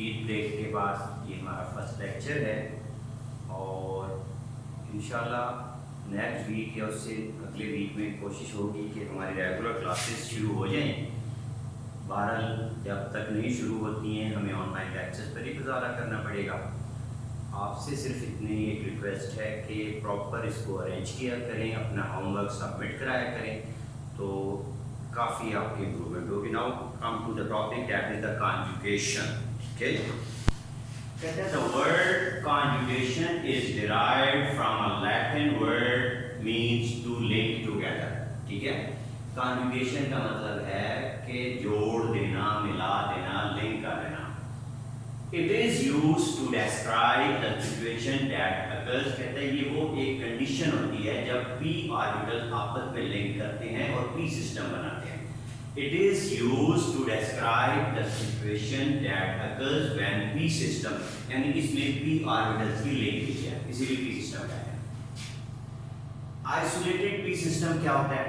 Eid break के बाद ये हमारा फर्स्ट लेक्चर है और इंशाल्लाह नेक्स्ट वीक या उससे अगले वीक में कोशिश होगी कि हमारी रेगुलर क्लासेस शुरू हो जाएं। बहरहाल जब तक नहीं शुरू होती हैं हमें ऑनलाइन लेक्चर्स पर ही गुजारा करना पड़ेगा। आपसे सिर्फ इतनी एक रिक्वेस्ट है कि प्रॉपर इसको अरेंज किया करें, अपना होमवर्क सबमिट कराया करें तो काफ़ी आपकी इम्प्रूवमेंट होगी। Now come to the topic that is the conjugation. Okay, कहते हैं the word conjugation is derived from a Latin word means to link together. ठीक है, कॉन्जुगेशन का मतलब है कि जोड़ देना, मिला देना, लिंक कर देना। It is used to describe the situation that occurs। कहते हैं ये वो एक कंडीशन होती है जब p ऑर्बिटल आपस में लिंक करते हैं और p सिस्टम बनाते हैं। It is used to describe the situation that occurs when p system, यानी इसमें p ऑर्बिटल्स की लिंकेज है, इसीलिए p सिस्टम कहते हैं। Isolated p सिस्टम क्या होता है?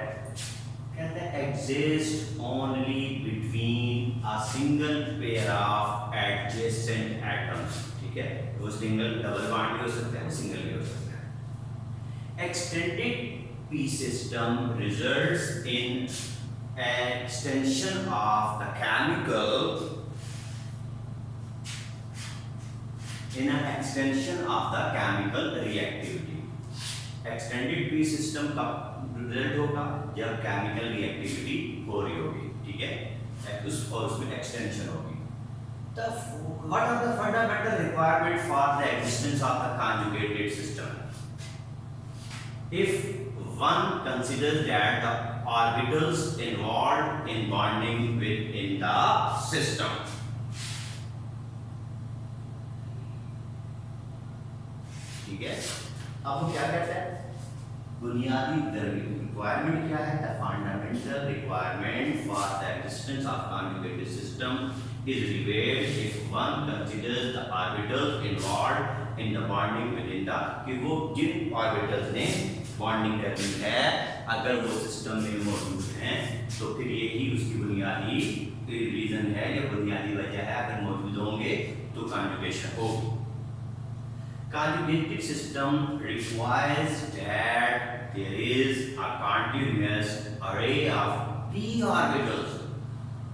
कहते हैं exist only between a single pair of adjacent atoms। ठीक है, वो सिंगल डबल बॉन्ड भी हो सकता है, सिंगल भी हो सकता है। Extended p system results in extension of the chemical reactivity। Extended p system का रिजल्ट होगा जब केमिकल रिएक्टिविटी हो रही होगी। ठीक है, उसमें एक्सटेंशन होगी। What are the fundamental requirements for the existence of the conjugated system? If one considers that the orbitals involved in bonding within the system, ठीक है, अब वो क्या कहता है? बुनियादी रिक्वायरमेंट क्या है? The fundamental requirement for the existence of conjugated system is revelled if one considers the orbitals involved in the bonding with in the, कि वो जिन ऑर्बिटल्स ने बॉन्डिंग करनी है अगर वो सिस्टम में मौजूद हैं तो फिर यही उसकी बुनियादी रीजन है या बुनियादी वजह है। अगर मौजूद होंगे तो कॉन्जुगेशन होगी। Conjugated system requires that there is a continuous array of p orbitals।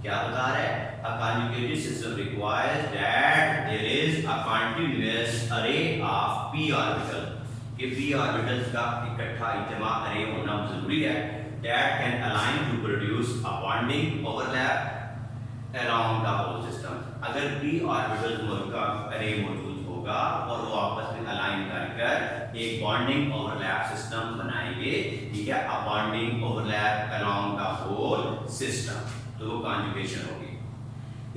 क्या बता रहा है? A conjugated system requires that there is a continuous array of p orbitals। कि p orbitals का इकट्ठा इज्तिमा array होना जरूरी है। That can align to produce a bonding overlap along the whole system। अगर p orbitals का array मौजूद और वो आपस में अलाइन कर एक बॉन्डिंग ओवरलैप सिस्टम बनाएंगे। ठीक है, a bonding overlap along the whole system, तो वो कॉन्जुगेशन होगी।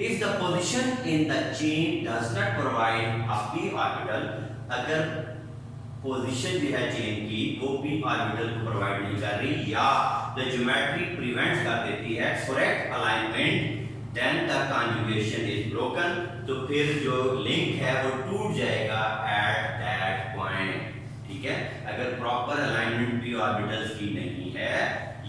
If the position in the chain does not provide a p orbital, अगर पोजीशन जो है चेन की वो p ऑर्बिटल को प्रोवाइड नहीं कर रही या द ज्योमेट्री प्रिवेंट कर देती है correct alignment, then the conjugation is broken। तो फिर जो लिंक है वो टूट जाएगा at that point। ठीक है, अगर प्रॉपर अलाइनमेंट p ऑर्बिटल्स की नहीं है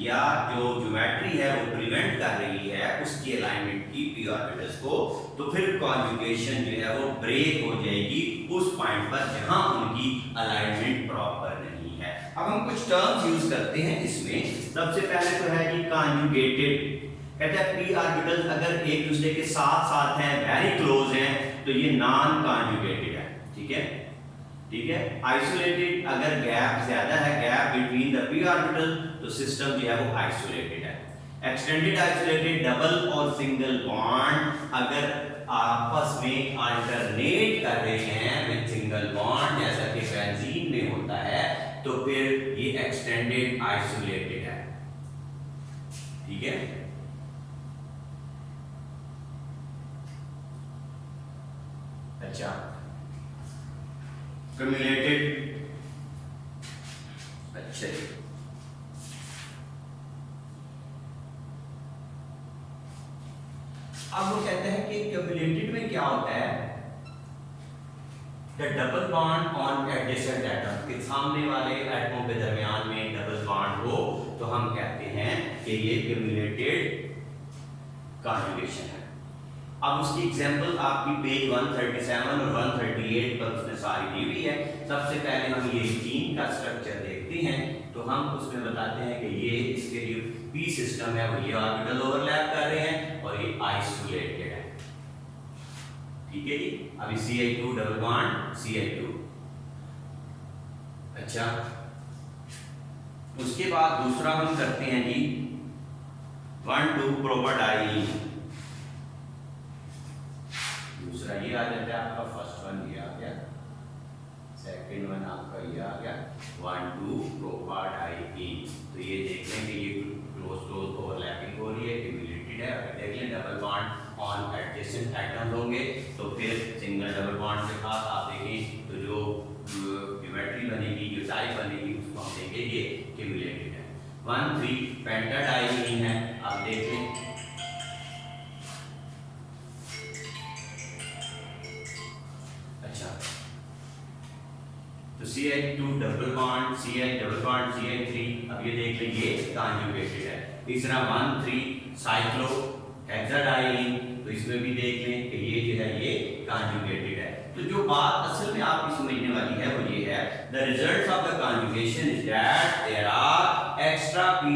या जो ज्योमेट्री है वो प्रिवेंट कर रही है उसकी अलाइनमेंट की p ऑर्बिटल्स को, तो फिर कॉन्जुगेशन जो है वो ब्रेक हो जाएगी उस पॉइंट पर जहां उनकी अलाइनमेंट प्रॉपर नहीं है। अब हम कुछ टर्म्स यूज करते हैं इसमें। सबसे पहले तो है कि कॉन्जुगेटेड। कहते हैं p ऑर्बिटल्स अगर एक दूसरे के साथ साथ हैं, वेरी क्लोज हैं, तो ये नॉन कॉन्जुगेटेड है। ठीक है, ठीक है। आइसोलेटेड अगर गैप ज्यादा है, gap between the p orbital, तो सिस्टम जो है वो आइसोलेटेड है। एक्सटेंडेड आइसोलेटेड, डबल और सिंगल बॉन्ड अगर आपस में अल्टरनेट कर रहे हैं विद सिंगल बॉन्ड जैसा कि बेंजीन में होता है, तो फिर ये एक्सटेंडेड आइसोलेटेड है। ठीक है, अच्छा, cumulated, अच्छा, अब वो कहते हैं कि cumulated में क्या होता है? The double bond on adjacent atom, कि सामने वाले एटमों के दरमियान में डबल बॉन्ड हो तो हम कहते हैं कि ये cumulated conjugation है। अब उसकी एग्जांपल आपकी पेज 137 और 138 पर उसने सारी दी हुई है। सबसे पहले हम ये ईथीन का स्ट्रक्चर देखते हैं, तो हम उसमें बताते हैं कि ये इसके जो पी सिस्टम है वो ये ऑर्बिटल ओवरलैप कर रहे हैं और ये आइसोलेटेड है, ठीक है जी। अभी CH2 डबल बॉन्ड CH2। अच्छा, उसके बाद दूसरा हम करते हैं जी 1,2 प्रोपाडाइन। दूसरा ये आ जाता है आपका, फर्स्ट वन ये आ गया, सेकंड वन आपका ये आ गया 1,2 प्रोपाडाइन। तो ये देख लें कि ये क्लोज क्लोज ओवरलैपिंग हो रही है, क्यूमुलेटेड है। अगर देख लें double bond on adjacent atoms होंगे तो फिर सिंगल डबल बॉन्ड के साथ आप देखें तो जो ज्योमेट्री बनेगी, जो टाइप बनेगी, उसको हम देखेंगे ये क्यूमुलेटेड है। 1,3 पेंटाडाइन है, आप देख लें। अच्छा, तो CH2 double bond CH double bond CH3, अब ये देख लें ये कॉन्जुगेटेड है। तीसरा 1,3 साइक्लो हेक्साडाइन, तो इसमें भी देख लें कि ये जो है ये कॉन्जुगेटेड है। तो जो बात असल में आपकी समझने वाली है वो ये है, the results of the conjugation is that there are extra p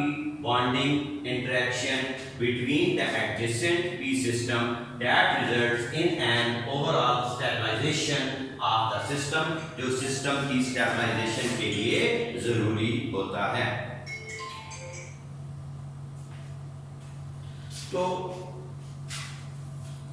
bonding interaction between the adjacent p system that results in an overall stabilization of the system, जो सिस्टम की स्टेबलाइजेशन के लिए जरूरी होता है। तो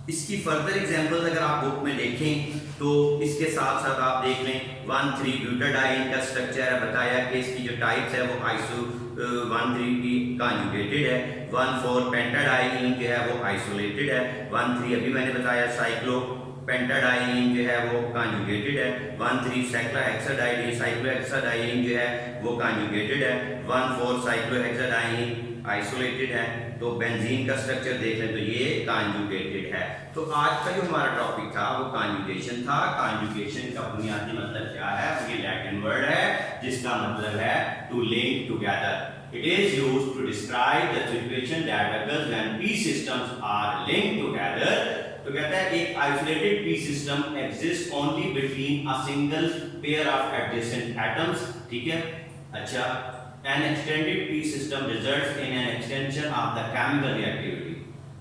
इसकी फर्दर एग्जांपल्स अगर आप बुक में देखें तो इसके साथ साथ आप देख लें 1,3 ब्यूटाडाइन का स्ट्रक्चर है, बताया कि इसकी जो टाइप्स है वो आइसो 1,3 की कॉन्जुगेटेड है। 1,4 पेंटाडाइन जो है वो आइसोलेटेड है। 1,3 अभी मैंने बताया साइक्लो पेंटाडाइन जो है वो कॉन्जुगेटेड है। 1,3 साइक्लोहेक्साडाइन, साइक्लोहेक्साडाइन जो है वो कॉन्जुगेटेड है। 1,4 साइक्लोहेक्साडाइन आइसोलेटेड है। तो बेंजीन का स्ट्रक्चर देख लें तो ये कॉन्जुगेटेड है। तो आज का जो हमारा टॉपिक था वो कॉन्जुगेशन था। कॉन्जुगेशन का बुनियादी मतलब क्या है? ये लैटिन वर्ड है जिसका मतलब है to link together. It is used to describe the situation that occurs when p systems are linked together. तो कहता है एक isolated p system exists only between a single pair of adjacent atoms, ठीक है। अच्छा, an extended p system results in an extension of the chemical reactivity.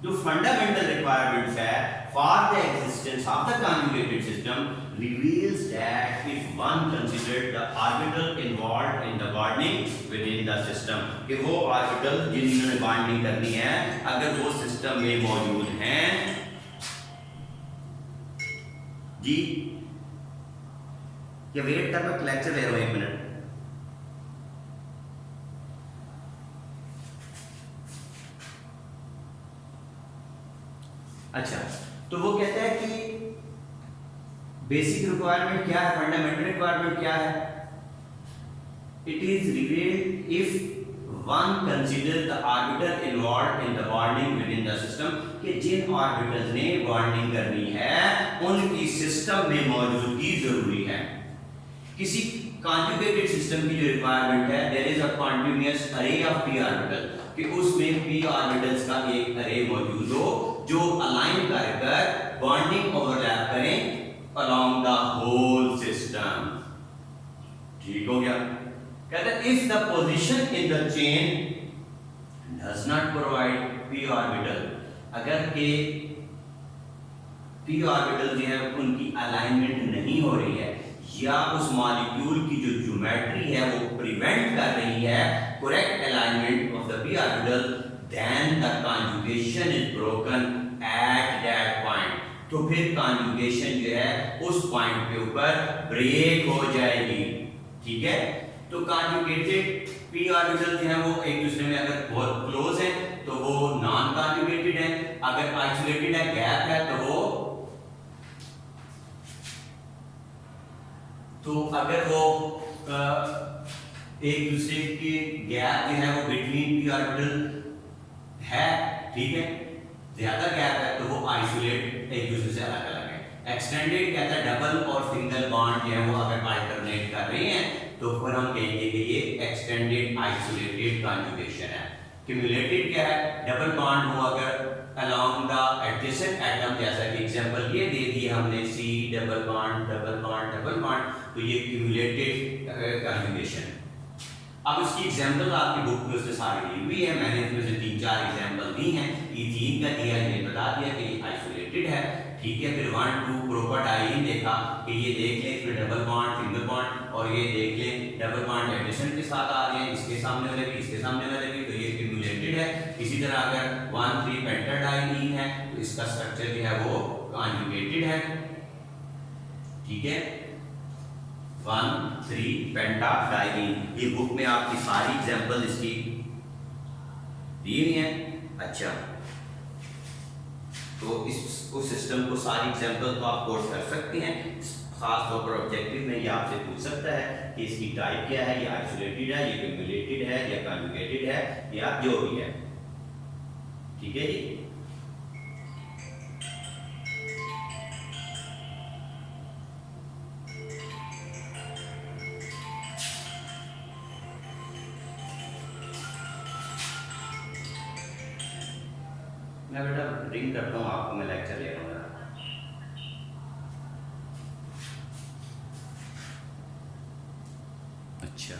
जो fundamental requirements है for the existence of the conjugated system reveals that if one considered the orbital involved in the bonding within the system, कि वो orbital जिन्होंने bonding करनी है अगर वो system में मौजूद हैं जी, क्या वेट कर मैं लेक्चर ले रहा हूं 1 मिनट। अच्छा, तो वो कहता है कि बेसिक रिक्वायरमेंट क्या है, फंडामेंटल रिक्वायरमेंट क्या है? It is revealed if one consider the orbital involved in the bonding with in the system, कि जिन ऑर्बिटल्स ने बॉन्डिंग करनी है उनकी सिस्टम में मौजूदगी जरूरी है। किसी कॉन्जुगेटेड सिस्टम की जो रिक्वायरमेंट है, देयर इज अ कॉन्टिन्यूअस अरे ऑफ p ऑर्बिटल, कि उसमें p ऑर्बिटल्स का एक अरे मौजूद हो जो अलाइन कर बॉन्डिंग ओवरलैप करें along the whole system। ठीक हो गया। कहते हैं if the position in the chain does not provide p orbital, अगर के p orbital जो है उनकी अलाइनमेंट नहीं हो रही है या उस मॉलिक्यूल की जो ज्योमेट्री है वो प्रिवेंट कर रही है correct alignment of the p orbital, then the conjugation is broken at that point। तो फिर कॉन्जुगेशन जो है उस पॉइंट के ऊपर ब्रेक हो जाएगी, ठीक है। तो कॉन्जुगेटेड p ऑर्बिटल जो है वो एक दूसरे में अगर बहुत क्लोज है तो वो नॉन कॉन्जुगेटेड है, अगर आइसोलेटेड है, गैप है, तो अगर वो एक दूसरे के गैप जो है वो बिटवीन p ऑर्बिटल है, ठीक है, ज्यादा गैप है तो वो आइसोलेट एक दूसरे से अलग अलग है। एक्सटेंडेड कहता है डबल और सिंगल बॉन्ड जो है वो अगर अल्टरनेट कर रहे हैं तो फिर हम कहेंगे कि ये एक्सटेंडेड आइसोलेटेड कॉन्जुगेशन है। क्यूमुलेटेड क्या है? डबल बॉन्ड हो अगर along the adjacent atom, जैसा कि एग्जांपल ये दे दिए हमने C double bond double bond double bond, तो ये क्यूमुलेटिव कन्जुगेशन। अब इसकी एग्जांपल आपकी बुक में उसने सारी दी हुई है, मैंने इसमें से 3-4 एग्जांपल दी हैं। इथीन का दिया, ये बता दिया कि ये आइसोलेटेड है, ठीक है। फिर 1-2 प्रोपाडाइन देखा कि ये देख लें इसमें डबल बॉन्ड सिंगल बॉन्ड, और ये देख लें डबल बॉन्ड एडिशन के साथ आ रहे हैं, इसके सामने वाले भी इसके सामने वाले भी, तो ये क्यूमुलेटेड है। इसी तरह अगर 1,3 पेंटाडाइन है तो इसका स्ट्रक्चर जो है वो कॉन्जुगेटेड है, ठीक है। 1,3 पेंटाडाइन, ये बुक में आपकी सारी एग्जांपल इसकी दी हुई है। अच्छा, तो उस सिस्टम को सारी एग्जांपल तो आप कोट कर सकते हैं। खास तौर पर ऑब्जेक्टिव में ये आपसे पूछ सकता है कि इसकी टाइप क्या है, ये आइसोलेटेड है, ये क्यूमुलेटेड है, या कॉन्जुगेटेड है, या जो भी है, ठीक है जी। मैं बेटा रिंग करता हूँ आपको, मैं लेक्चर ले रहा हूँ। अच्छा,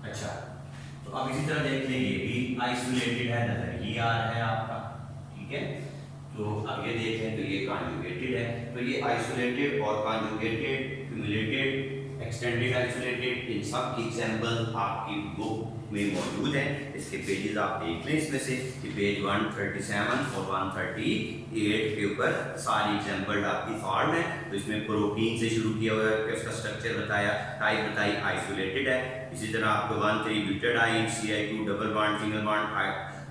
अच्छा, तो अब इसी तरह देख लें, ये भी आइसोलेटेड है, नजर ये आ रहा है आपका, ठीक है। तो अब ये देख लें तो ये कॉन्जुगेटेड है। तो ये आइसोलेटेड और कॉन्जुगेटेड, क्यूमुलेटेड, एक्सटेंडेड आइसोलेटेड, इन सब की एग्जांपल आपकी बुक में मौजूद है। इसके पेजेस आप देख लें, इसमें से कि पेज 137 और 138 के ऊपर सारी एग्जांपल आपकी फॉर्म है। तो इसमें प्रोटीन से शुरू किया हुआ है, उसका स्ट्रक्चर बताया, टाइप बताई, आइसोलेटेड है। इसी तरह आपको 1,3 butadiene, CI2 double bond single bond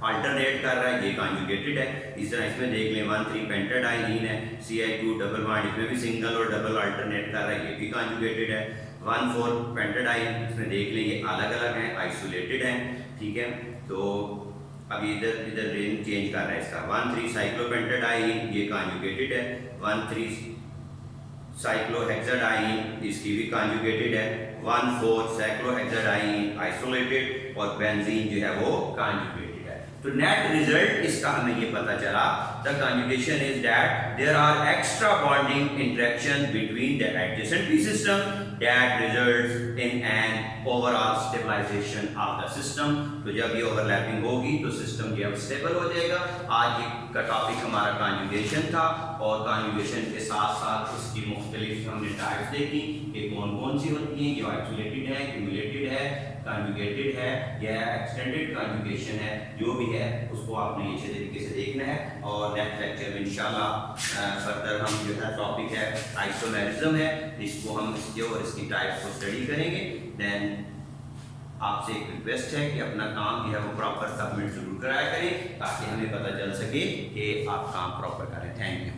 alternate कर रहा है, ये कॉन्जुगेटेड है। इस तरह इसमें देख लें 1,3 पेंटाडाइन है, CI2 डबल बॉन्ड, इसमें भी सिंगल और डबल अल्टरनेट कर रहा है, ये भी कॉन्जुगेटेड है। 1,4 पेंटाडाइन, इसमें देख लें ये अलग अलग हैं, आइसोलेटेड हैं, ठीक है। तो अब इधर इधर रेंज चेंज कर रहा है इसका। 1,3 साइक्लोपेंटाडाइन, ये कॉन्जुगेटेड है। 1,3 साइक्लोहेक्साडाइन, इसकी भी कॉन्जुगेटेड है। 1,4 साइक्लोहेक्साडाइन आइसोलेटेड, और बेंजीन जो है वो कॉन्जुगेटेड है। तो नेट रिजल्ट इसका हमें ये पता चला, the conjugation is that there are extra bonding interaction between the adjacent P system that results in an overall stabilization of the system। तो जब ये ओवरलैपिंग होगी तो सिस्टम जो है स्टेबल हो जाएगा। आज का टॉपिक हमारा कॉन्जुगेशन था, और कॉन्जुगेशन के साथ साथ उसकी मुख्तलिफ हमने टाइप्स देखी कि कौन कौन सी होती हैं, जो आइसोलेटेड है, क्यूमुलेटेड है, कॉन्जुगेटेड है, या एक्सटेंडेड कॉन्जुगेशन है, जो भी है उसको आपने अच्छे तरीके से देखना है। और नेक्स्ट लेक्चर में इंशाल्लाह फर्दर हम जो है टॉपिक है आइसोमेरिज्म है, इसको हम इसके और इसकी टाइप्स को स्टडी करेंगे। देन आपसे एक रिक्वेस्ट है कि अपना काम जो है वो प्रॉपर सबमिट जरूर कराया करें, ताकि हमें पता चल सके कि आप काम प्रॉपर करें। Thank you.